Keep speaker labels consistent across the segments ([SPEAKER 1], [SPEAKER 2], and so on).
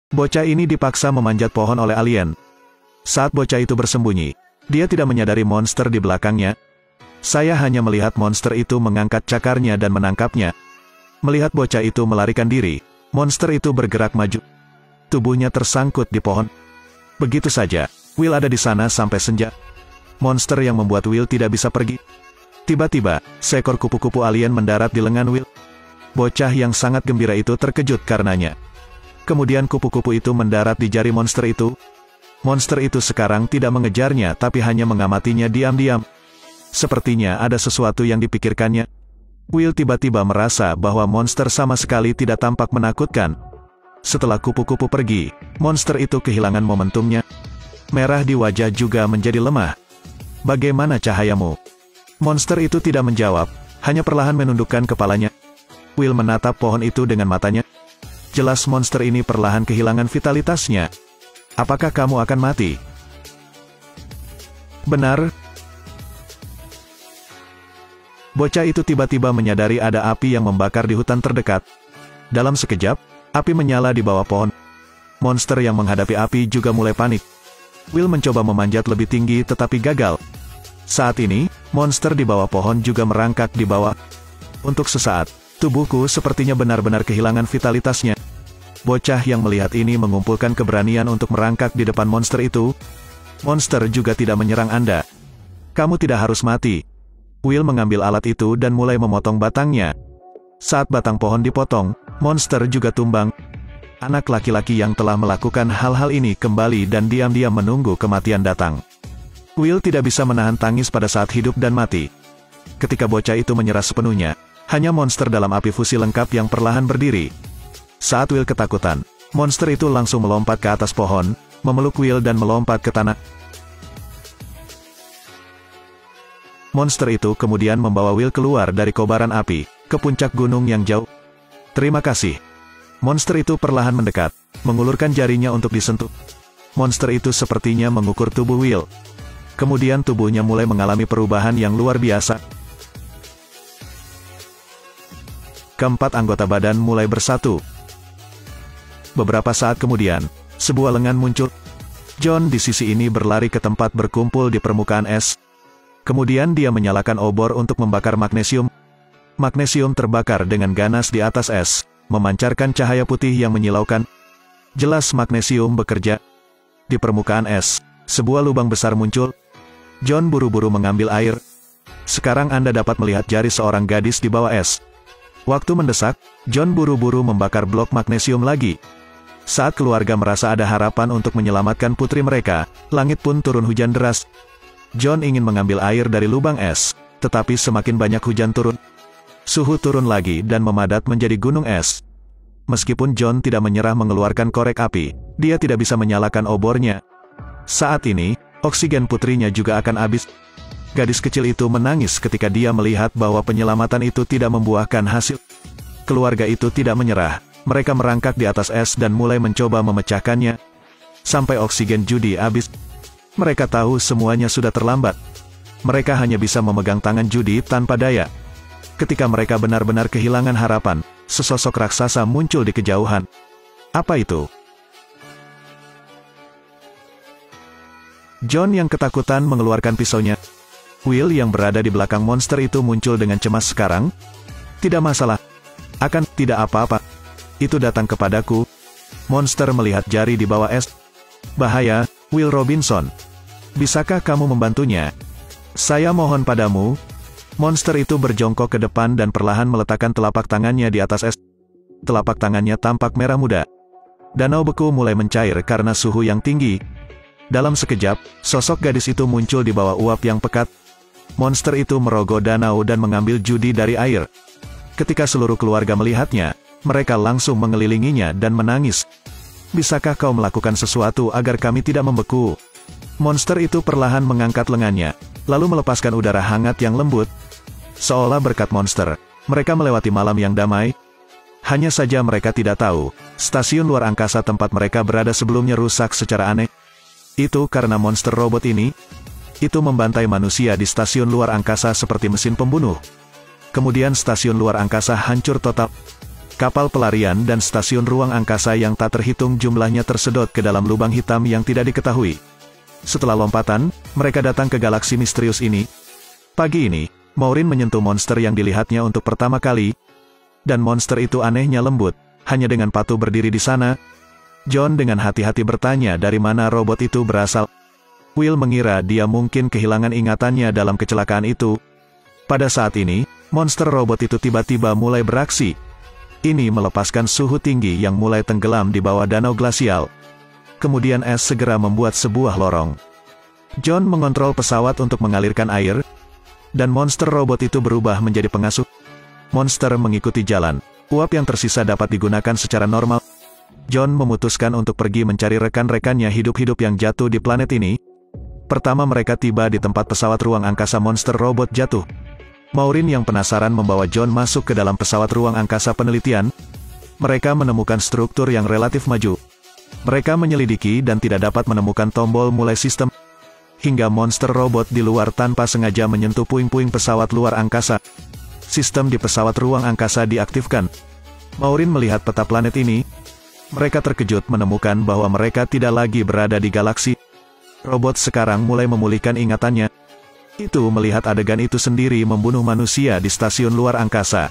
[SPEAKER 1] Bocah ini dipaksa memanjat pohon oleh alien. Saat bocah itu bersembunyi, dia tidak menyadari monster di belakangnya. Saya hanya melihat monster itu mengangkat cakarnya dan menangkapnya. Melihat bocah itu melarikan diri, monster itu bergerak maju. Tubuhnya tersangkut di pohon. Begitu saja, Will ada di sana sampai senja. Monster yang membuat Will tidak bisa pergi. Tiba-tiba, seekor kupu-kupu alien mendarat di lengan Will. Bocah yang sangat gembira itu terkejut karenanya. Kemudian kupu-kupu itu mendarat di jari monster itu. Monster itu sekarang tidak mengejarnya tapi hanya mengamatinya diam-diam. Sepertinya ada sesuatu yang dipikirkannya. Will tiba-tiba merasa bahwa monster sama sekali tidak tampak menakutkan. Setelah kupu-kupu pergi, monster itu kehilangan momentumnya. Merah di wajah juga menjadi lemah. Bagaimana cahayamu? Monster itu tidak menjawab, hanya perlahan menundukkan kepalanya. Will menatap pohon itu dengan matanya. Jelas monster ini perlahan kehilangan vitalitasnya. Apakah kamu akan mati? Benar. Bocah itu tiba-tiba menyadari ada api yang membakar di hutan terdekat. Dalam sekejap, api menyala di bawah pohon. Monster yang menghadapi api juga mulai panik. Will mencoba memanjat lebih tinggi tetapi gagal. Saat ini, monster di bawah pohon juga merangkak di bawah. Untuk sesaat, tubuhku sepertinya benar-benar kehilangan vitalitasnya. Bocah yang melihat ini mengumpulkan keberanian untuk merangkak di depan monster itu. Monster juga tidak menyerang Anda. Kamu tidak harus mati. Will mengambil alat itu dan mulai memotong batangnya. Saat batang pohon dipotong, monster juga tumbang. Anak laki-laki yang telah melakukan hal-hal ini kembali dan diam-diam menunggu kematian datang. Will tidak bisa menahan tangis pada saat hidup dan mati. Ketika bocah itu menyerah sepenuhnya, hanya monster dalam api fusi lengkap yang perlahan berdiri. Saat Will ketakutan, monster itu langsung melompat ke atas pohon, memeluk Will dan melompat ke tanah. Monster itu kemudian membawa Will keluar dari kobaran api, ke puncak gunung yang jauh. Terima kasih. Monster itu perlahan mendekat, mengulurkan jarinya untuk disentuh. Monster itu sepertinya mengukur tubuh Will. Kemudian tubuhnya mulai mengalami perubahan yang luar biasa. Keempat anggota badan mulai bersatu. Beberapa saat kemudian, sebuah lengan muncul. John di sisi ini berlari ke tempat berkumpul di permukaan es. Kemudian dia menyalakan obor untuk membakar magnesium. Magnesium terbakar dengan ganas di atas es, memancarkan cahaya putih yang menyilaukan. Jelas magnesium bekerja. Di permukaan es, sebuah lubang besar muncul. John buru-buru mengambil air. Sekarang Anda dapat melihat jari seorang gadis di bawah es. Waktu mendesak, John buru-buru membakar blok magnesium lagi. Saat keluarga merasa ada harapan untuk menyelamatkan putri mereka, langit pun turun hujan deras. John ingin mengambil air dari lubang es, tetapi semakin banyak hujan turun. Suhu turun lagi dan memadat menjadi gunung es. Meskipun John tidak menyerah mengeluarkan korek api, dia tidak bisa menyalakan obornya. Saat ini, oksigen putrinya juga akan habis. Gadis kecil itu menangis ketika dia melihat bahwa penyelamatan itu tidak membuahkan hasil. Keluarga itu tidak menyerah. Mereka merangkak di atas es dan mulai mencoba memecahkannya. Sampai oksigen Judy habis. Mereka tahu semuanya sudah terlambat. Mereka hanya bisa memegang tangan Judy tanpa daya. Ketika mereka benar-benar kehilangan harapan, sesosok raksasa muncul di kejauhan. Apa itu? John yang ketakutan mengeluarkan pisaunya. Will yang berada di belakang monster itu muncul dengan cemas sekarang. Tidak masalah. Akan tidak apa-apa. Itu datang kepadaku. Monster melihat jari di bawah es. Bahaya, Will Robinson. Bisakah kamu membantunya? Saya mohon padamu. Monster itu berjongkok ke depan dan perlahan meletakkan telapak tangannya di atas es. Telapak tangannya tampak merah muda. Danau beku mulai mencair karena suhu yang tinggi. Dalam sekejap, sosok gadis itu muncul di bawah uap yang pekat. Monster itu merogoh danau dan mengambil Judy dari air. Ketika seluruh keluarga melihatnya, mereka langsung mengelilinginya dan menangis. Bisakah kau melakukan sesuatu agar kami tidak membeku? Monster itu perlahan mengangkat lengannya, lalu melepaskan udara hangat yang lembut. Seolah berkat monster, mereka melewati malam yang damai. Hanya saja mereka tidak tahu, stasiun luar angkasa tempat mereka berada sebelumnya rusak secara aneh. Itu karena monster robot ini. Itu membantai manusia di stasiun luar angkasa seperti mesin pembunuh. Kemudian stasiun luar angkasa hancur total. kapal pelarian dan stasiun ruang angkasa yang tak terhitung jumlahnya tersedot ke dalam lubang hitam yang tidak diketahui. Setelah lompatan, mereka datang ke galaksi misterius ini. Pagi ini, Maureen menyentuh monster yang dilihatnya untuk pertama kali, dan monster itu anehnya lembut, hanya dengan patuh berdiri di sana. John dengan hati-hati bertanya dari mana robot itu berasal. Will mengira dia mungkin kehilangan ingatannya dalam kecelakaan itu. Pada saat ini, monster robot itu tiba-tiba mulai beraksi. Ini melepaskan suhu tinggi yang mulai tenggelam di bawah danau glasial. Kemudian es segera membuat sebuah lorong. John mengontrol pesawat untuk mengalirkan air, dan monster robot itu berubah menjadi pengasuh. Monster mengikuti jalan. Uap yang tersisa dapat digunakan secara normal. John memutuskan untuk pergi mencari rekan-rekannya hidup-hidup yang jatuh di planet ini. Pertama mereka tiba di tempat pesawat ruang angkasa monster robot jatuh. Maureen yang penasaran membawa John masuk ke dalam pesawat ruang angkasa penelitian. Mereka menemukan struktur yang relatif maju. Mereka menyelidiki dan tidak dapat menemukan tombol mulai sistem. Hingga monster robot di luar tanpa sengaja menyentuh puing-puing pesawat luar angkasa. Sistem di pesawat ruang angkasa diaktifkan. Maureen melihat peta planet ini. Mereka terkejut menemukan bahwa mereka tidak lagi berada di galaksi. Robot sekarang mulai memulihkan ingatannya. Itu melihat adegan itu sendiri membunuh manusia di stasiun luar angkasa.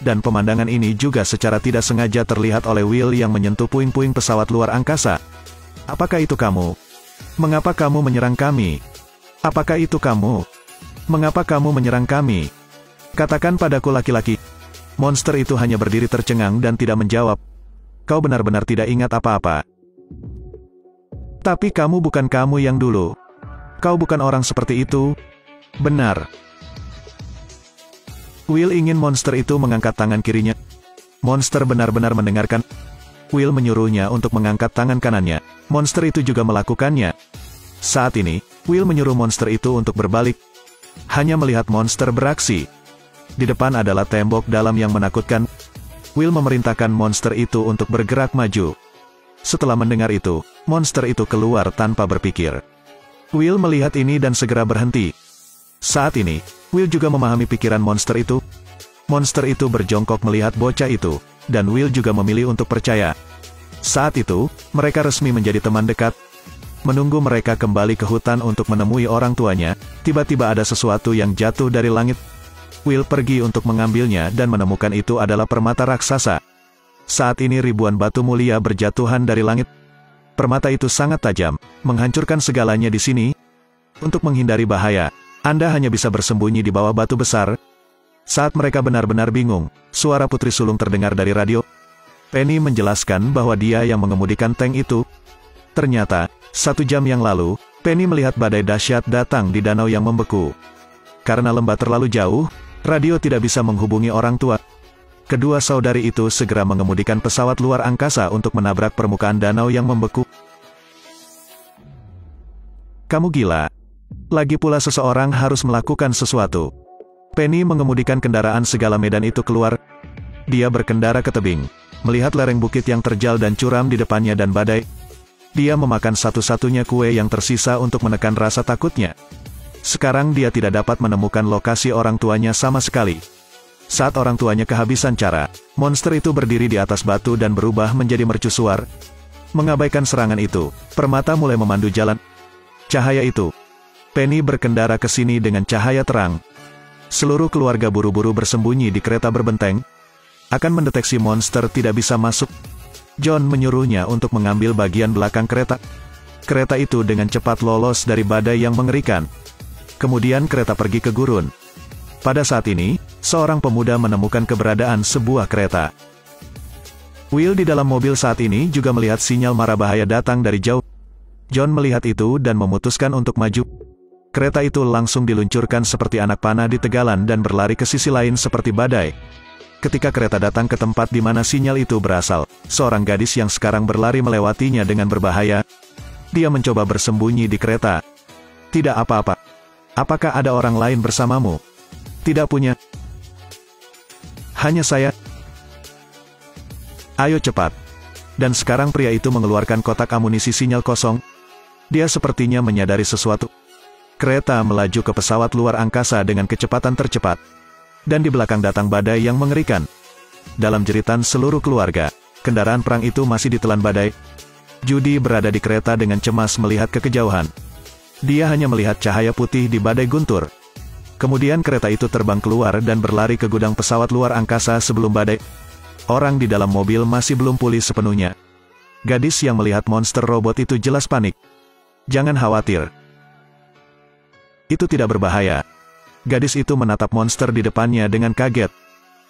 [SPEAKER 1] Dan pemandangan ini juga secara tidak sengaja terlihat oleh Will yang menyentuh puing-puing pesawat luar angkasa. Apakah itu kamu? Mengapa kamu menyerang kami? Apakah itu kamu? Mengapa kamu menyerang kami? Katakan padaku laki-laki. Monster itu hanya berdiri tercengang dan tidak menjawab. Kau benar-benar tidak ingat apa-apa. Tapi kamu bukan kamu yang dulu. Kau bukan orang seperti itu. Benar. Will ingin monster itu mengangkat tangan kirinya. Monster benar-benar mendengarkan. Will menyuruhnya untuk mengangkat tangan kanannya. Monster itu juga melakukannya. Saat ini, Will menyuruh monster itu untuk berbalik. Hanya melihat monster beraksi. Di depan adalah tembok dalam yang menakutkan. Will memerintahkan monster itu untuk bergerak maju. Setelah mendengar itu, monster itu keluar tanpa berpikir. Will melihat ini dan segera berhenti. Saat ini, Will juga memahami pikiran monster itu. Monster itu berjongkok melihat bocah itu, dan Will juga memilih untuk percaya. Saat itu, mereka resmi menjadi teman dekat. Menunggu mereka kembali ke hutan untuk menemui orang tuanya, tiba-tiba ada sesuatu yang jatuh dari langit. Will pergi untuk mengambilnya dan menemukan itu adalah permata raksasa. Saat ini ribuan batu mulia berjatuhan dari langit. Permata itu sangat tajam, menghancurkan segalanya di sini. Untuk menghindari bahaya, Anda hanya bisa bersembunyi di bawah batu besar. Saat mereka benar-benar bingung, suara putri sulung terdengar dari radio. Penny menjelaskan bahwa dia yang mengemudikan tank itu. Ternyata, 1 jam yang lalu, Penny melihat badai dahsyat datang di danau yang membeku. Karena lembah terlalu jauh, radio tidak bisa menghubungi orang tua. Kedua saudari itu segera mengemudikan pesawat luar angkasa untuk menabrak permukaan danau yang membeku. Kamu gila. Lagi pula seseorang harus melakukan sesuatu. Penny mengemudikan kendaraan segala medan itu keluar. Dia berkendara ke tebing, melihat lereng bukit yang terjal dan curam di depannya dan badai. Dia memakan satu-satunya kue yang tersisa untuk menekan rasa takutnya. Sekarang dia tidak dapat menemukan lokasi orang tuanya sama sekali. Saat orang tuanya kehabisan cara, monster itu berdiri di atas batu dan berubah menjadi mercusuar. Mengabaikan serangan itu, permata mulai memandu jalan. Cahaya itu. Penny berkendara ke sini dengan cahaya terang. Seluruh keluarga buru-buru bersembunyi di kereta berbenteng. Akan mendeteksi monster tidak bisa masuk. John menyuruhnya untuk mengambil bagian belakang kereta. Kereta itu dengan cepat lolos dari badai yang mengerikan. Kemudian kereta pergi ke gurun. Pada saat ini, seorang pemuda menemukan keberadaan sebuah kereta. Will di dalam mobil saat ini juga melihat sinyal mara bahaya datang dari jauh. John melihat itu dan memutuskan untuk maju. Kereta itu langsung diluncurkan seperti anak panah di tegalan dan berlari ke sisi lain seperti badai. Ketika kereta datang ke tempat di mana sinyal itu berasal, seorang gadis yang sekarang berlari melewatinya dengan berbahaya. Dia mencoba bersembunyi di kereta. Tidak apa-apa. Apakah ada orang lain bersamamu? Tidak punya. Hanya saya. Ayo cepat. Dan sekarang pria itu mengeluarkan kotak amunisi sinyal kosong. Dia sepertinya menyadari sesuatu. Kereta melaju ke pesawat luar angkasa dengan kecepatan tercepat. Dan di belakang datang badai yang mengerikan. Dalam jeritan seluruh keluarga, kendaraan perang itu masih ditelan badai. Judy berada di kereta dengan cemas melihat ke kejauhan. Dia hanya melihat cahaya putih di badai guntur. Kemudian kereta itu terbang keluar dan berlari ke gudang pesawat luar angkasa sebelum badai. Orang di dalam mobil masih belum pulih sepenuhnya. Gadis yang melihat monster robot itu jelas panik. "Jangan khawatir. Itu tidak berbahaya." Gadis itu menatap monster di depannya dengan kaget.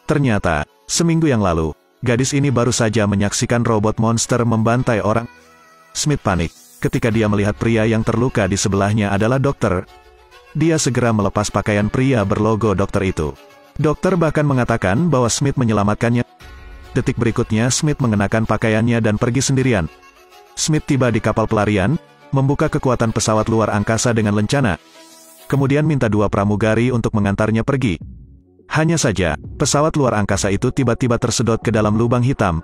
[SPEAKER 1] Ternyata, seminggu yang lalu, gadis ini baru saja menyaksikan robot monster membantai orang. Smith panik ketika dia melihat pria yang terluka di sebelahnya adalah dokter. Dia segera melepas pakaian pria berlogo dokter itu. Dokter bahkan mengatakan bahwa Smith menyelamatkannya. Detik berikutnya Smith mengenakan pakaiannya dan pergi sendirian. Smith tiba di kapal pelarian, membuka kekuatan pesawat luar angkasa dengan lencana. Kemudian minta 2 pramugari untuk mengantarnya pergi. Hanya saja, pesawat luar angkasa itu tiba-tiba tersedot ke dalam lubang hitam.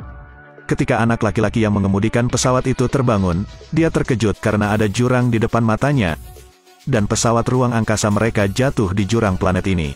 [SPEAKER 1] Ketika anak laki-laki yang mengemudikan pesawat itu terbangun, dia terkejut karena ada jurang di depan matanya. Dan pesawat ruang angkasa mereka jatuh di jurang planet ini.